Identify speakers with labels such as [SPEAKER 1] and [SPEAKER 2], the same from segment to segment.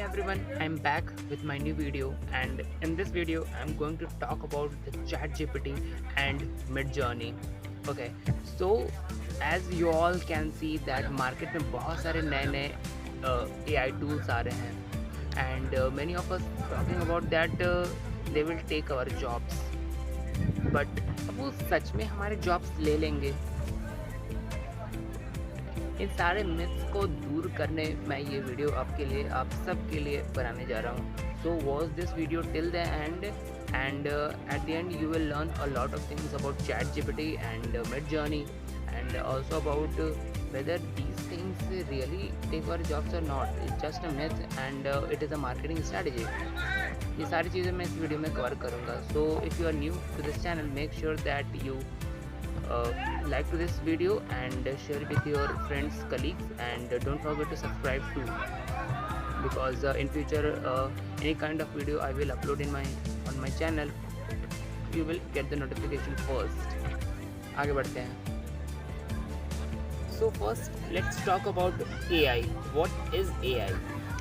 [SPEAKER 1] everyone, I'm back with my new video, and in this video I'm going to talk about the ChatGPT and Midjourney. Okay, so as you all can see that market में बहुत सारे नए AI tools आ रहे हैं and many of us talking about that they will take our jobs, but अब वो सच में हमारे jobs ले लेंगे? इन सारे मिथ्स को दूर करने मैं ये वीडियो आपके लिए आप सब के लिए बनाने जा रहा हूँ. So watch this video till the end and at the end you will learn a lot of things about ChatGPT and Midjourney, and also about whether these things really take our jobs or not. It's just a myth and it is a marketing strategy. ये सारी चीज़ें मैं इस video में cover करूँगा. So if you are new to this channel, make sure that you like to this video and share it with your friends, colleagues, and don't forget to subscribe too, because in future any kind of video I will upload on my channel, you will get the notification first. आगे बढ़ते हैं. So first let's talk about AI. What is AI?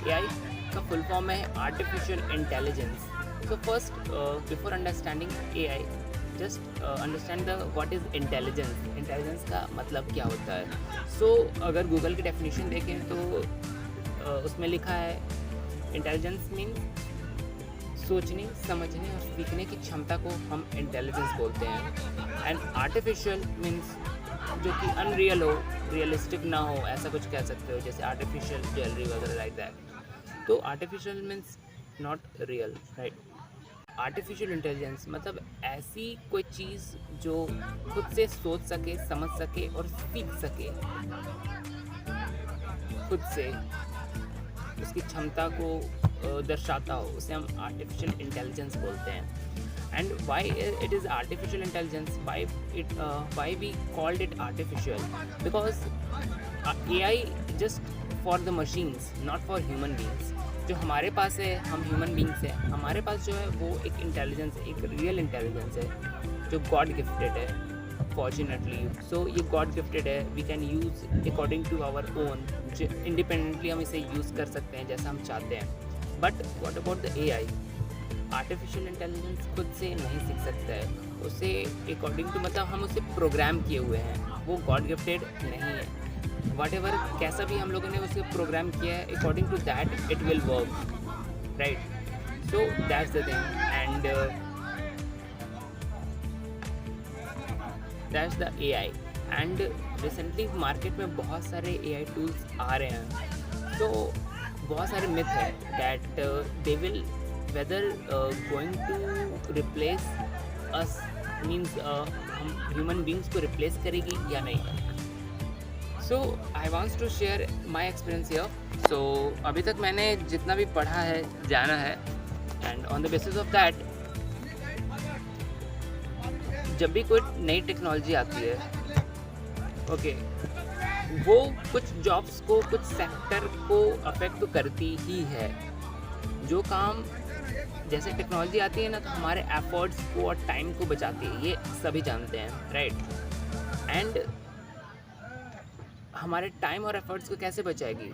[SPEAKER 1] AI का full form है Artificial Intelligence. So first before understanding AI, just understand the what is intelligence. Intelligence का मतलब क्या होता है. सो अगर गूगल की डेफिनेशन देखें तो उसमें लिखा है इंटेलिजेंस मीन्स सोचने, समझने और सीखने की क्षमता को हम इंटेलिजेंस बोलते हैं. एंड आर्टिफिशियल मीन्स जो कि अनरियल हो, रियलिस्टिक ना हो, ऐसा कुछ कह सकते हो, जैसे आर्टिफिशियल ज्वेलरी वगैरह लाइक दैट. तो artificial means not real, right. Artificial intelligence मतलब ऐसी कोई चीज़ जो खुद से सोच सके, समझ सके और सीख सके, खुद से उसकी क्षमता को दर्शाता हो, उसे हम आर्टिफिशियल इंटेलिजेंस बोलते हैं. And why it is artificial intelligence, why we called it artificial, because AI just for the machines, not for human beings. जो हमारे पास है, हम ह्यूमन बींग्स हैं, हमारे पास जो है वो एक इंटेलिजेंस है, एक रियल इंटेलिजेंस है जो गॉड गिफ्टेड है फॉर्चुनेटली. सो ये गॉड गिफ्टेड है, we can use according to our own. Independently हम इसे यूज़ कर सकते हैं जैसा हम चाहते हैं. But what about the AI? Artificial intelligence खुद से नहीं सीख सकता है. उसे अकॉर्डिंग टू मतलब हम उसे प्रोग्राम किए हुए हैं, वो गॉड गिफ्टेड नहीं है. whatever कैसा भी हम लोगों ने उसे प्रोग्राम किया है, according to that it will work, right. So that's the thing and that's the AI. And recently market में बहुत सारे AI टूल्स आ रहे हैं. तो बहुत सारे मिथ है that they will whether going to replace us, means हम ह्यूमन बींग्स को रिप्लेस करेगी या नहीं. So I wants to share my experience here. सो अभी तक मैंने जितना भी पढ़ा है, जाना है, and on the basis of that जब भी कोई नई टेक्नोलॉजी आती है, ओके, वो कुछ जॉब्स को, कुछ सेक्टर को अफेक्ट तो करती ही है. जो काम जैसे टेक्नोलॉजी आती है ना, तो हमारे एफर्ट्स को और टाइम को बचाती है, ये सभी जानते हैं, राइट. एंड हमारे टाइम और एफर्ट्स को कैसे बचाएगी?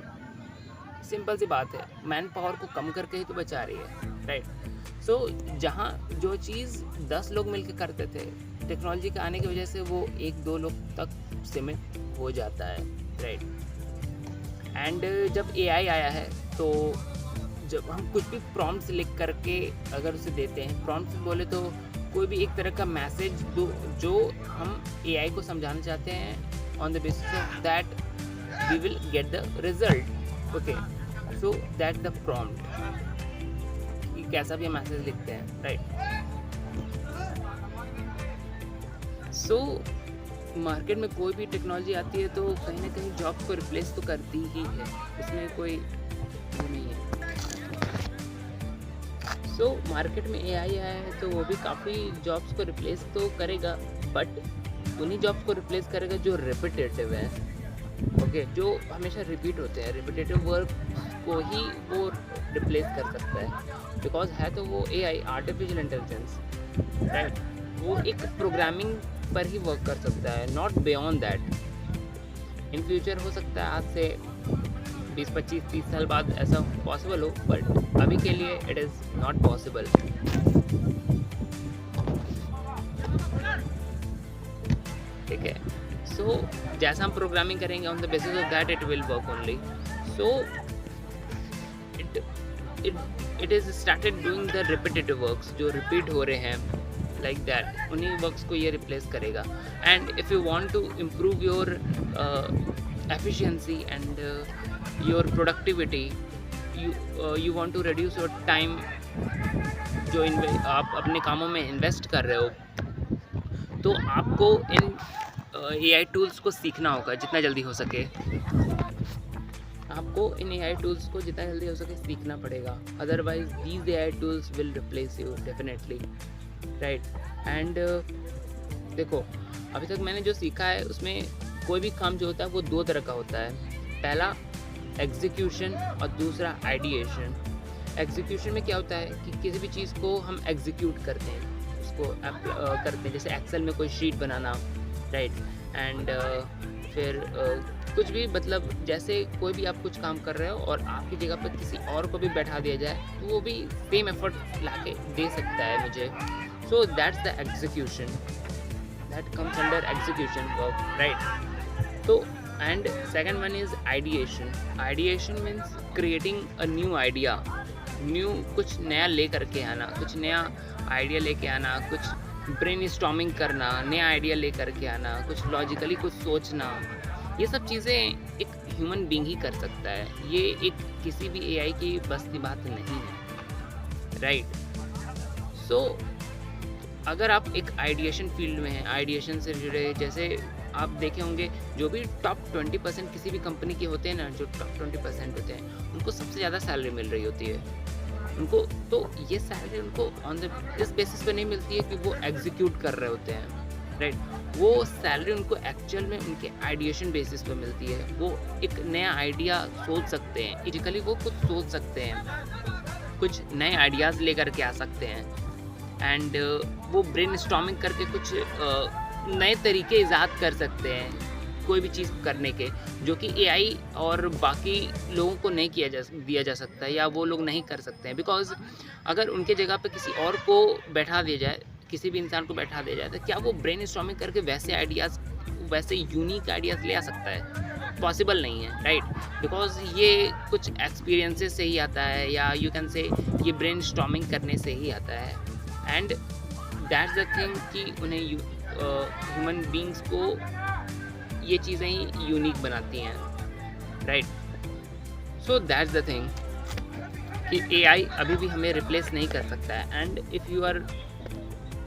[SPEAKER 1] सिंपल सी बात है, मैन पावर को कम करके ही तो बचा रही है, राइट. सो जहाँ जो चीज़ 10 लोग मिलकर करते थे, टेक्नोलॉजी के आने की वजह से वो 1-2 लोग तक सीमित हो जाता है, राइट. एंड जब AI आया है, तो जब हम कुछ भी प्रॉम्प्ट्स लिख करके अगर उसे देते हैं, प्रॉम्प्ट्स बोले तो कोई भी एक तरह का मैसेज दो जो हम AI को समझाना चाहते हैं, on the basis of that we will get the result. Okay, so that's the prompt. ये कैसा भी हम मैसेज लिखते हैं, राइट. सो मार्केट में कोई भी टेक्नोलॉजी आती है तो कहीं ना कहीं जॉब को रिप्लेस तो करती ही है, इसमें कोई नहीं है. सो मार्केट में AI आया है तो वो भी काफ़ी जॉब्स को रिप्लेस तो करेगा, बट उन्हीं जॉब्स को रिप्लेस करेगा जो रिपीटेटिव है, ओके, जो हमेशा रिपीट होते हैं. रिपीटेटिव वर्क को ही वो रिप्लेस कर सकता है, बिकॉज है तो वो AI आर्टिफिशियल इंटेलिजेंस, राइट. वो एक प्रोग्रामिंग पर ही वर्क कर सकता है, not beyond that. In future हो सकता है आज से 20-25-30 साल बाद ऐसा पॉसिबल हो, बट अभी के लिए इट इज़ नॉट पॉसिबल। ठीक है, सो जैसा हम प्रोग्रामिंग करेंगे on the basis of that it will work only. So it is started doing the repetitive works जो रिपीट हो रहे हैं, लाइक दैट, उन्हीं वर्क्स को ये रिप्लेस करेगा। And if you want to improve your efficiency and your productivity, you want to reduce your time जो आप अपने कामों में इन्वेस्ट कर रहे हो, तो आपको इन AI टूल्स को सीखना होगा जितना जल्दी हो सके। आपको इन AI टूल्स को जितना जल्दी हो सके सीखना पड़ेगा, otherwise these AI tools will replace you definitely, right. And देखो, अभी तक मैंने जो सीखा है उसमें कोई भी काम जो होता है वो दो तरह का होता है, पहला एग्जीक्यूशन और दूसरा आइडिएशन। एग्जीक्यूशन में क्या होता है कि किसी भी चीज़ को हम एग्जीक्यूट करते हैं, उसको करते हैं, जैसे एक्सेल में कोई शीट बनाना, राइट। एंड फिर कुछ भी, मतलब जैसे कोई भी आप कुछ काम कर रहे हो और आपकी जगह पर किसी और को भी बैठा दिया जाए तो वो भी सेम एफर्ट ला के दे सकता है मुझे। So that's the execution, that comes under execution work, right. तो and second one is ideation. Ideation means creating a new idea, new कुछ नया ले करके आना, कुछ नया आइडिया लेके आना, कुछ ब्रेनस्टॉर्मिंग करना, नया आइडिया ले करके आना, कुछ लॉजिकली कुछ सोचना। ये सब चीज़ें एक ह्यूमन बीइंग ही कर सकता है, ये एक किसी भी AI की बस की बात नहीं है, राइट। सो अगर आप एक आइडिएशन फील्ड में हैं, आइडिएशन से जुड़े, जैसे आप देखे होंगे जो भी टॉप 20% किसी भी कंपनी के होते हैं ना, जो टॉप 20% होते हैं, उनको सबसे ज़्यादा सैलरी मिल रही होती है उनको। तो ये सैलरी उनको ऑन द इस बेसिस पे नहीं मिलती है कि वो एग्जीक्यूट कर रहे होते हैं, राइट। वो सैलरी उनको एक्चुअल में उनके आइडिएशन बेसिस पे मिलती है। वो एक नया आइडिया सोच सकते हैं, इजिकली वो कुछ सोच सकते हैं, कुछ नए आइडियाज़ लेकर के आ सकते हैं। एंड वो ब्रेनस्टॉर्मिंग करके कुछ नए तरीके ईजाद कर सकते हैं कोई भी चीज़ करने के, जो कि AI और बाकी लोगों को नहीं दिया जा सकता है, या वो लोग नहीं कर सकते हैं। बिकॉज अगर उनके जगह पे किसी और को बैठा दिया जाए, किसी भी इंसान को बैठा दिया जाए, तो क्या वो ब्रेनस्टॉर्मिंग करके वैसे आइडियाज़, वैसे यूनिक आइडियाज़ ले आ सकता है? पॉसिबल नहीं है, राइट। बिकॉज ये कुछ एक्सपीरियंसेस से ही आता है, या यू कैन से ये ब्रेनस्टॉर्मिंग करने से ही आता है। एंड दैट्स द थिंग कि उन्हें ह्यूमन बीइंग्स को ये चीज़ें ही यूनिक बनाती हैं, right. So that's the thing कि AI अभी भी हमें रिप्लेस नहीं कर सकता है। And if you are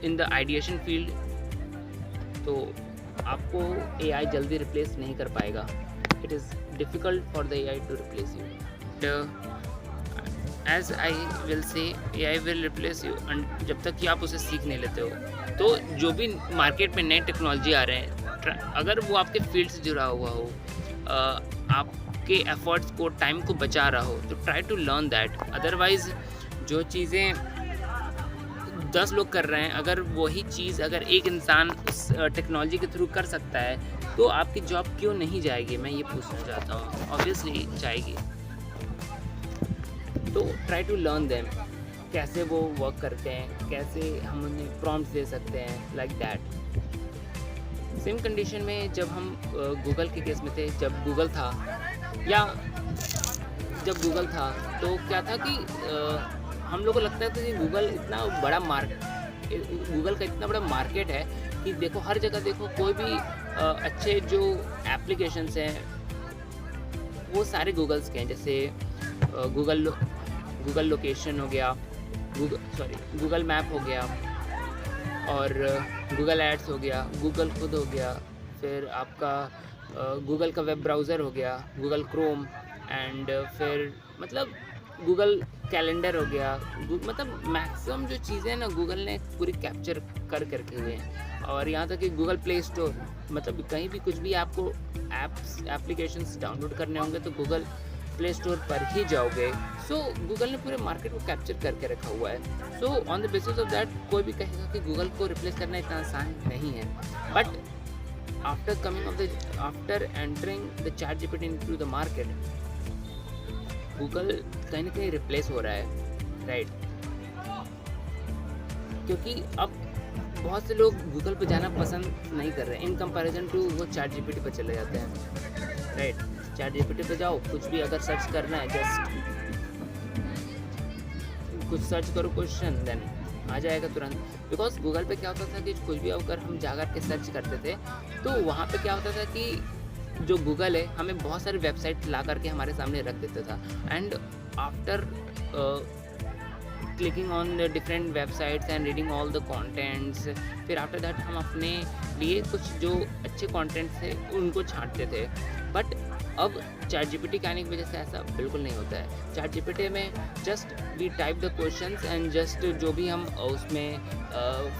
[SPEAKER 1] in the ideation field, तो आपको AI जल्दी रिप्लेस नहीं कर पाएगा। It is difficult for the AI to replace you. As I will say AI will replace you जब तक कि आप उसे सीख नहीं लेते हो। तो जो भी मार्केट में नए टेक्नोलॉजी आ रहे हैं, अगर वो आपके फील्ड से जुड़ा हुआ हो, आपके एफर्ट्स को, टाइम को बचा रहा हो, तो try to learn that. Otherwise जो चीज़ें 10 लोग कर रहे हैं, अगर वही चीज़ अगर एक इंसान उस टेक्नोलॉजी के थ्रू कर सकता है, तो आपकी जॉब क्यों नहीं जाएगी? मैं ये पूछना चाहता हूँ। ऑब्वियसली जाएगी। तो ट्राई टू लर्न देम, कैसे वो वर्क करते हैं, कैसे हम उन्हें प्रॉम्प्ट्स दे सकते हैं, लाइक दैट। सेम कंडीशन में जब हम गूगल के केस में थे, जब गूगल था, तो क्या था कि हम लोग को लगता था कि गूगल का इतना बड़ा मार्केट है कि देखो हर जगह देखो, कोई भी अच्छे जो एप्लीकेशंस हैं वो सारे गूगल्स के हैं। जैसे गूगल लोकेशन हो गया, गूगल मैप हो गया, और गूगल एड्स हो गया, गूगल खुद हो गया, फिर आपका गूगल का वेब ब्राउज़र हो गया, गूगल क्रोम, एंड फिर मतलब गूगल कैलेंडर हो गया। मतलब मैक्सिमम जो चीज़ें हैं ना, गूगल ने पूरी कैप्चर करके हुए हैं। और यहाँ तक कि गूगल प्ले स्टोर, मतलब कहीं भी कुछ भी आपको एप्लीकेशंस डाउनलोड करने होंगे तो गूगल प्ले स्टोर पर ही जाओगे। सो गूगल ने पूरे मार्केट को कैप्चर करके रखा हुआ है। So on the basis of that कोई भी कहेगा कि गूगल को रिप्लेस करना इतना आसान नहीं है। But after entering the ChatGPT into the market, Google कहीं ना कहीं रिप्लेस हो रहा है, राइट। क्योंकि अब बहुत से लोग गूगल पे जाना पसंद नहीं कर रहे हैं इन कंपैरिजन टू वो चैट जीपीटी पे चले जाते हैं, राइट। चैट जीपीटी पे जाओ, कुछ भी अगर सर्च करना है, जस्ट कुछ सर्च करो क्वेश्चन, देन आ जाएगा तुरंत। बिकॉज गूगल पे क्या होता था कि कुछ भी अगर हम जा कर के सर्च करते थे तो वहाँ पे क्या होता था कि जो गूगल है हमें बहुत सारी वेबसाइट ला करके हमारे सामने रख देता था। And after clicking on the different websites and reading all the contents, फिर आफ्टर दैट हम अपने लिए कुछ जो अच्छे कॉन्टेंट्स थे उनको छांटते थे। बट अब चैट जीपीटी के आने की वजह से ऐसा बिल्कुल नहीं होता है। चैट जीपीटी में just we type the questions and just जो भी हम उसमें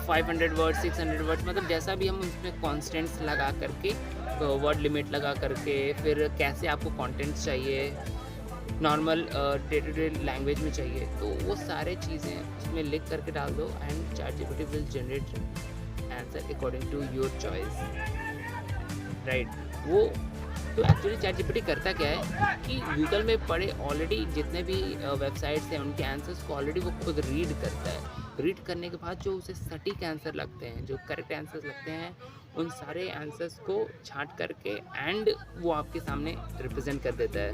[SPEAKER 1] 500 वर्ड 600 वर्ड मतलब जैसा भी हम उसमें कॉन्स्टेंट्स लगा करके, वर्ड लिमिट लगा करके, फिर कैसे आपको कॉन्टेंट्स चाहिए, normal day to day language में चाहिए, तो वो सारे चीज़ें उसमें लिख करके डाल दो and ChatGPT will generate answer according to your choice, right. वो तो एक्चुअली चैट जीपीटी करता क्या है कि गूगल में पड़े ऑलरेडी जितने भी वेबसाइट्स हैं उनके आंसर्स को ऑलरेडी वो खुद रीड करता है। रीड करने के बाद जो उसे सटीक आंसर लगते हैं, जो करेक्ट आंसर्स लगते हैं, उन सारे आंसर्स को छांट करके एंड वो आपके सामने रिप्रेजेंट कर देता है,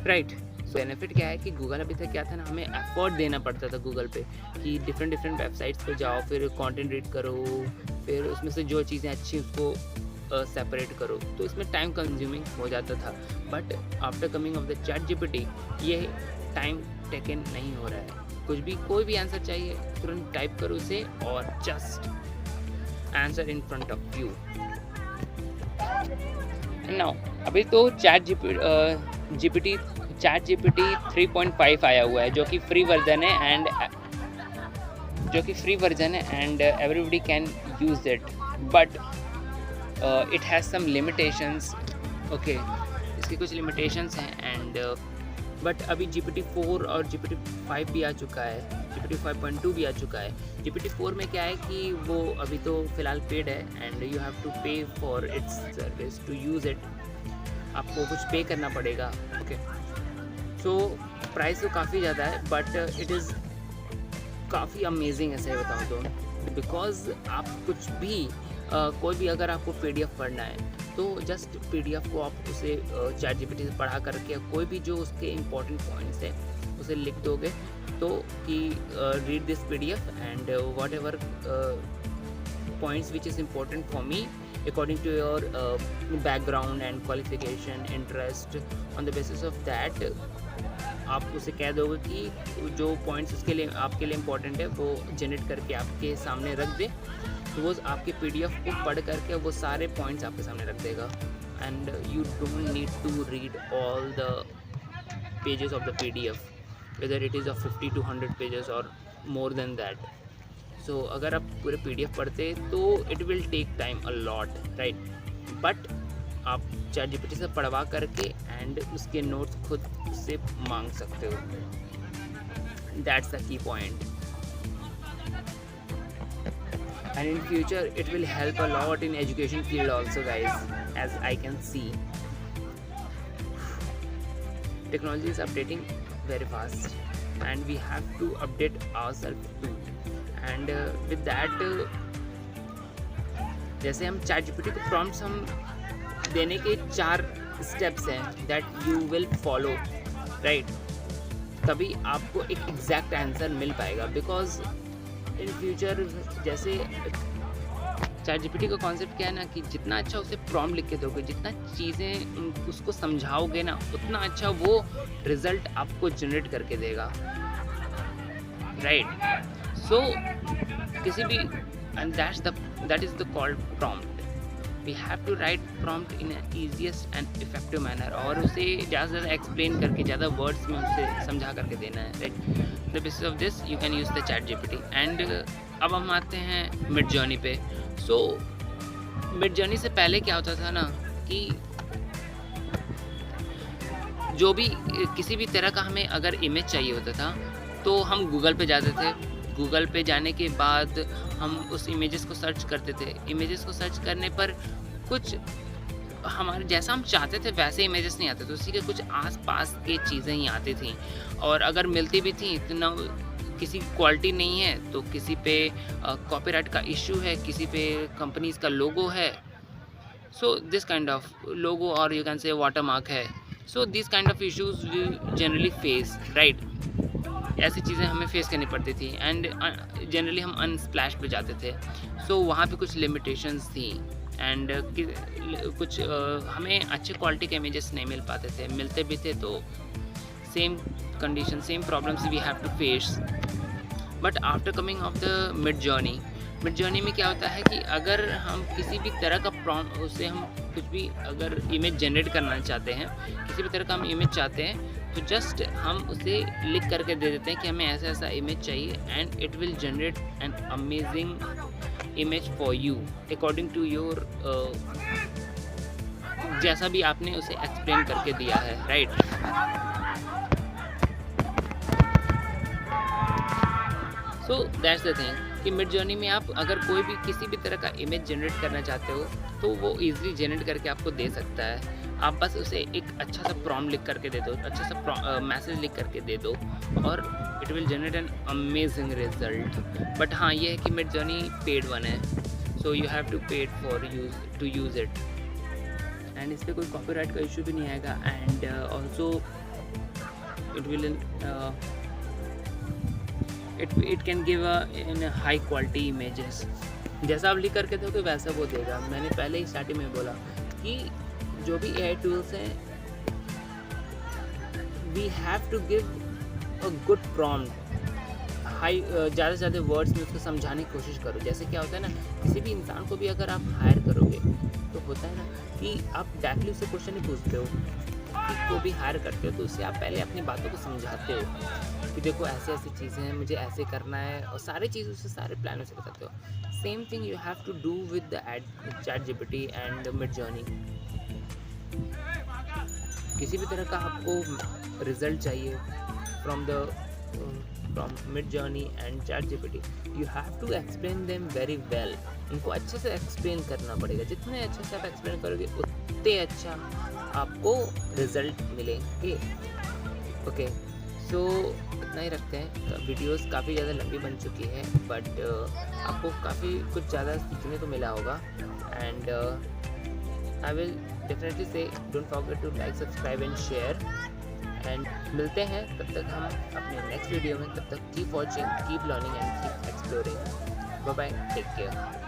[SPEAKER 1] राइट। बेनिफिट क्या है कि गूगल अभी तक क्या था ना, हमें एफर्ट देना पड़ता था गूगल पे कि डिफरेंट वेबसाइट्स पे जाओ, फिर कंटेंट रीड करो, फिर उसमें से जो चीज़ें अच्छी उसको सेपरेट करो, तो इसमें टाइम कंज्यूमिंग हो जाता था। But after coming of the chat GPT ये टाइम टेकन नहीं हो रहा है। कुछ भी कोई भी आंसर चाहिए तुरंत टाइप करो उसे और just answer in front of you. Now अभी तो चैट जीपीटी 3.5 आया हुआ है जो कि फ्री वर्जन है and everybody can use it, but it has some limitations, okay. इसकी कुछ लिमिटेशंस हैं एंड बट अभी GPT-4 और GPT-5 भी आ चुका है, GPT-5.2 भी आ चुका है। GPT-4 में क्या है कि वो अभी तो फ़िलहाल पेड है and you have to pay for its service to use it, आपको कुछ पे करना पड़ेगा, ओके। सो प्राइस तो काफ़ी ज़्यादा है बट इट इज़ काफ़ी अमेजिंग, ऐसे बताऊँ तो। बिकॉज आप कुछ भी कोई भी अगर आपको PDF पढ़ना है तो जस्ट PDF को आप उसे चैट जीपीटी से पढ़ा करके कोई भी जो उसके इम्पोर्टेंट पॉइंट्स हैं उसे लिख दोगे तो कि read this PDF and what ever points which is important for me according to your background and qualification, interest, on the basis of that आप उसे कह दोगे कि जो पॉइंट्स उसके लिए आपके लिए इम्पोर्टेंट है वो जनरेट करके आपके सामने रख दे, तो वो आपके PDF को पढ़ करके वो सारे पॉइंट्स आपके सामने रख देगा and you don't need to read all the pages of the PDF, whether it is of 50 to 100 pages और मोर देन दैट। सो अगर आप पूरे PDF पढ़ते तो it will take time a lot, right. But आप चैट जीपीटी से पढ़वा करके एंड उसके नोट्स खुद से मांग सकते हो, that's the key point. And in future it will help a lot in education field also guys, as I can see technology is updating very fast and we have to update ourself too. And with that जैसे हम chat GPT को prompts हम देने के 4 steps हैं that you will follow, right, तभी आपको एक एग्जैक्ट आंसर मिल पाएगा। बिकॉज इन फ्यूचर जैसे चैट जीपीटी का कॉन्सेप्ट क्या है ना कि जितना अच्छा उसे प्रॉम्प्ट लिख के दोगे, जितना चीज़ें उसको समझाओगे ना, उतना अच्छा वो रिजल्ट आपको जनरेट करके देगा, राइट। सो किसी भी and that is the called prompt. We have to write prompt in an easiest and effective manner और उसे ज़्यादा से ज़्यादा एक्सप्लेन करके ज़्यादा वर्ड्स में उसे समझा करके देना है, right. The basis of this you can use the chat GPT. And अब हम आते हैं मिड जर्नी पे। सो मिड जर्नी से पहले क्या होता था ना कि जो भी किसी भी तरह का हमें अगर इमेज चाहिए होता था तो हम गूगल पे जाते थे। गूगल पे जाने के बाद हम उस इमेजेस को सर्च करते थे। इमेजेस को सर्च करने पर कुछ हमारे जैसा हम चाहते थे वैसे इमेजेस नहीं आते थे, उसी के कुछ आस-पास की चीज़ें ही आती थीं और अगर मिलती भी थीं तो ना किसी की क्वालिटी नहीं है, तो किसी पे कॉपीराइट का इश्यू है, किसी पे कंपनीज़ का लोगो है। So this kind of logo और यू कैन से वाटरमार्क है। So this kind of issues we generally face, right? ऐसी चीज़ें हमें फेस करनी पड़ती थी एंड जनरली हम अनस्प्लैश पे जाते थे। सो वहाँ पे कुछ लिमिटेशंस थी एंड कुछ हमें अच्छे क्वालिटी के इमेजेस नहीं मिल पाते थे, मिलते भी थे तो same condition, same problems we have to face. But after coming of the Midjourney में क्या होता है कि अगर हम किसी भी तरह का प्रॉम्प्ट, उससे हम कुछ भी अगर इमेज जनरेट करना चाहते हैं, किसी भी तरह का हम इमेज चाहते हैं, तो जस्ट हम उसे लिख करके दे देते हैं कि हमें ऐसा ऐसा इमेज चाहिए and it will generate an amazing image for you according to your जैसा भी आपने उसे एक्सप्लेन करके दिया है, right? So that's the thing कि मिड जर्नी में आप अगर कोई भी किसी भी तरह का इमेज जनरेट करना चाहते हो तो वो ईजिली जनरेट करके आपको दे सकता है। आप बस उसे एक अच्छा सा प्रॉम्प्ट लिख करके दे दो, अच्छा सा मैसेज लिख करके दे दो और it will generate an amazing result. But हाँ, ये है कि मिड जर्नी पेड वन है, so you have to paid for use it and इस पर कोई कॉपीराइट का इशू भी नहीं आएगा and also it will it can give in high quality images। जैसा आप लिख करके दोगे वैसा वो देगा। मैंने पहले ही स्टार्टिंग में बोला कि जो भी AI टूल्स हैं, we have to give a good prompt. हाई ज़्यादा से ज़्यादा वर्ड्स में उसको समझाने की कोशिश करो। जैसे क्या होता है ना, किसी भी इंसान को भी अगर आप हायर करोगे तो होता है ना कि आप डायरेक्टली उससे क्वेश्चन नहीं पूछते हो, किसी को भी हायर करते हो तो उससे आप पहले अपनी बातों को समझाते हो कि देखो ऐसे ऐसी चीज़ें हैं, मुझे ऐसे करना है, और सारी चीज़ उससे सारे प्लानों से बताते हो। Same thing you have to do with the ChatGPT and Midjourney. किसी भी तरह का आपको रिजल्ट चाहिए from Midjourney and ChatGPT, you have to explain them very well. इनको अच्छे से एक्सप्लेन करना पड़ेगा। जितने अच्छे से आप एक्सप्लेन करोगे उतने अच्छा आपको रिजल्ट मिलेंगे। ओके, सो इतना ही रखते हैं। वीडियोस काफ़ी ज़्यादा लंबी बन चुकी है बट आपको काफ़ी कुछ ज़्यादा सीखने को मिला होगा and I will definitely say don't forget to like, subscribe and share and मिलते हैं तब तक हम अपने नेक्स्ट वीडियो में। तब तक keep watching, keep learning and keep exploring. Bye bye, take care.